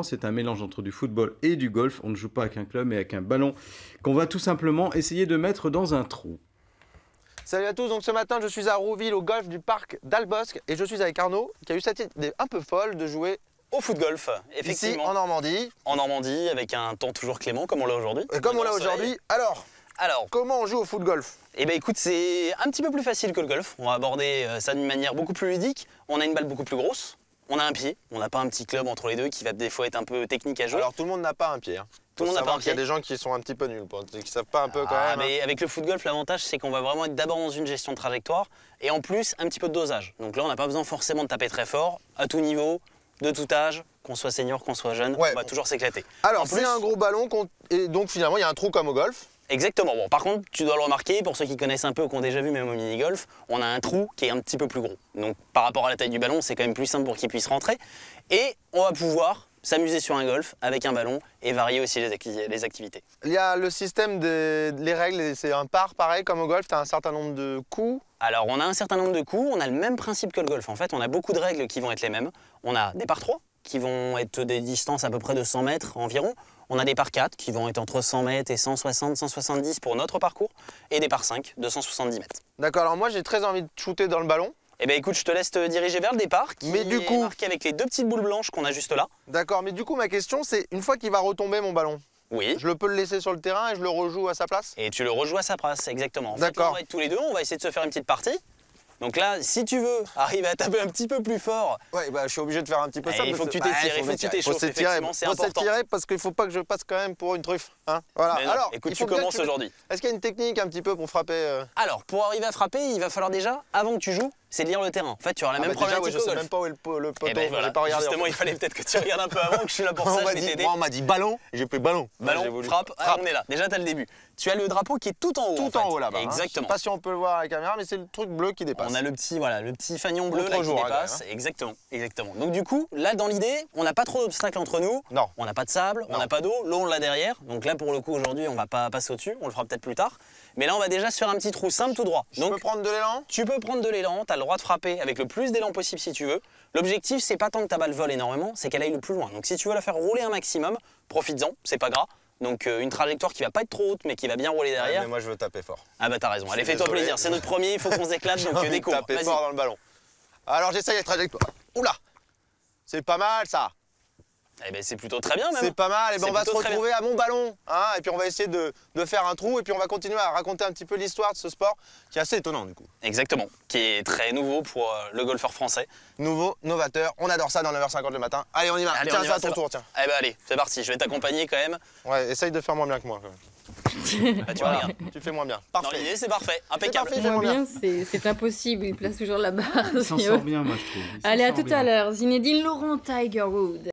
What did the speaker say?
C'est un mélange entre du football et du golf. On ne joue pas avec un club mais avec un ballon qu'on va tout simplement essayer de mettre dans un trou. Salut à tous, donc ce matin je suis à Rouville au golf du parc d'Albosc et je suis avec Arnaud qui a eu cette idée un peu folle de jouer au foot golf, effectivement. Ici en Normandie. En Normandie, avec un temps toujours clément comme on l'a aujourd'hui. Et comme on l'a aujourd'hui, alors, comment on joue au foot golf? Eh bien écoute, c'est un petit peu plus facile que le golf. On va aborder ça d'une manière beaucoup plus ludique. On a une balle beaucoup plus grosse. On a un pied, on n'a pas un petit club entre les deux qui va des fois être un peu technique à jouer. Alors tout le monde n'a pas un pied. Hein. Tout le monde n'a pas un pied. Il y a des gens qui sont un petit peu nuls, qui savent pas un peu quand même. Mais avec le foot golf, l'avantage c'est qu'on va vraiment être d'abord dans une gestion de trajectoire et en plus un petit peu de dosage. Donc là on n'a pas besoin forcément de taper très fort, à tout niveau, de tout âge, qu'on soit senior, qu'on soit jeune, on va toujours s'éclater. Alors c'est un gros ballon et donc finalement il y a un trou comme au golf. Exactement. Bon, par contre, tu dois le remarquer, pour ceux qui connaissent un peu ou qui ont déjà vu même au mini-golf, on a un trou qui est un petit peu plus gros. Donc par rapport à la taille du ballon, c'est quand même plus simple pour qu'il puisse rentrer. Et on va pouvoir s'amuser sur un golf avec un ballon et varier aussi les activités. Il y a le système les règles, c'est un par pareil comme au golf, tu as un certain nombre de coups. Alors on a un certain nombre de coups, on a le même principe que le golf. En fait, on a beaucoup de règles qui vont être les mêmes. On a des par 3 qui vont être des distances à peu près de 100 mètres environ. On a des par 4 qui vont être entre 100 mètres et 160, 170 pour notre parcours. Et des par 5 de 170 mètres. D'accord, alors moi j'ai très envie de shooter dans le ballon. Eh bien écoute, je te laisse te diriger vers le départ qui est marqué avec les deux petites boules blanches qu'on a juste là. D'accord, mais du coup ma question c'est, une fois qu'il va retomber mon ballon, oui, je le peux le laisser sur le terrain et je le rejoue à sa place? Et tu le rejoues à sa place, exactement. D'accord. On va être tous les deux, on va essayer de se faire une petite partie. Donc là, si tu veux arriver à taper un petit peu plus fort... Ouais, bah, je suis obligé de faire un petit peu ça. Il faut que tu t'étires, il faut que tu t'échauffes, effectivement, c'est important. Il faut s'étirer parce qu'il ne faut pas que je passe quand même pour une truffe. Hein, voilà. Non, alors, écoute, tu commences aujourd'hui. Est-ce qu'il y a une technique un petit peu pour frapper Alors, pour arriver à frapper, il va falloir déjà, avant que tu joues, c'est de lire le terrain. En fait, tu auras la même problématique je sais même pas où est le poteau, j'ai pas regardé. Justement, il fallait peut-être que tu regardes un peu avant, que je suis là pour ça, je vais t'aider. Moi, on m'a dit ballon, j'ai pris ballon. Ballon, frappe, on est là. Déjà, tu as le début. Tu as le drapeau qui est tout en haut. Tout en haut là-bas. Exactement. Je sais pas si on peut le voir à la caméra, mais c'est le truc bleu qui dépasse. On a le petit fanion bleu là qui dépasse. Exactement, exactement. Donc du coup, là dans l'idée, on n'a pas trop d'obstacles entre nous. Non. On n'a pas de sable, on n'a pas d'eau, l'eau on l'a derrière. Donc là pour le coup aujourd'hui, on va pas passer au-dessus, on le fera peut-être plus tard. Mais là on va déjà se faire un petit trou simple tout droit. Donc, je peux prendre de l'élan? Tu peux prendre de l'élan, tu as le droit de frapper avec le plus d'élan possible si tu veux. L'objectif c'est pas tant que ta balle vole énormément, c'est qu'elle aille le plus loin. Donc si tu veux la faire rouler un maximum, profites-en, c'est pas gras. Donc une trajectoire qui va pas être trop haute mais qui va bien rouler derrière. Mais moi je veux taper fort. Ah bah t'as raison, allez fais-toi plaisir, c'est notre premier, il faut qu'on s'éclate donc découvre. Taper fort dans le ballon. Alors j'essaye la trajectoire. Oula, c'est pas mal ça. Eh ben c'est plutôt très bien même. C'est pas mal, et ben on va se retrouver à mon ballon, hein, et puis on va essayer de faire un trou, et puis on va continuer à raconter un petit peu l'histoire de ce sport, qui est assez étonnant du coup. Exactement, qui est très nouveau pour le golfeur français. Nouveau, novateur, on adore ça dans 9h50 le matin. Allez on y va, tiens, c'est à ton tour, tiens. Eh ben allez, c'est parti, je vais t'accompagner quand même. Ouais, essaye de faire moins bien que moi. Bah, tu regardes. Tu fais moins bien. Parfait. L'idée c'est parfait, impeccable. Moins bien, c'est impossible, il place toujours la barre. Il s'en sort bien moi je trouve. Allez, à tout à l'heure, Zinedine Laurent, Tiger Woods.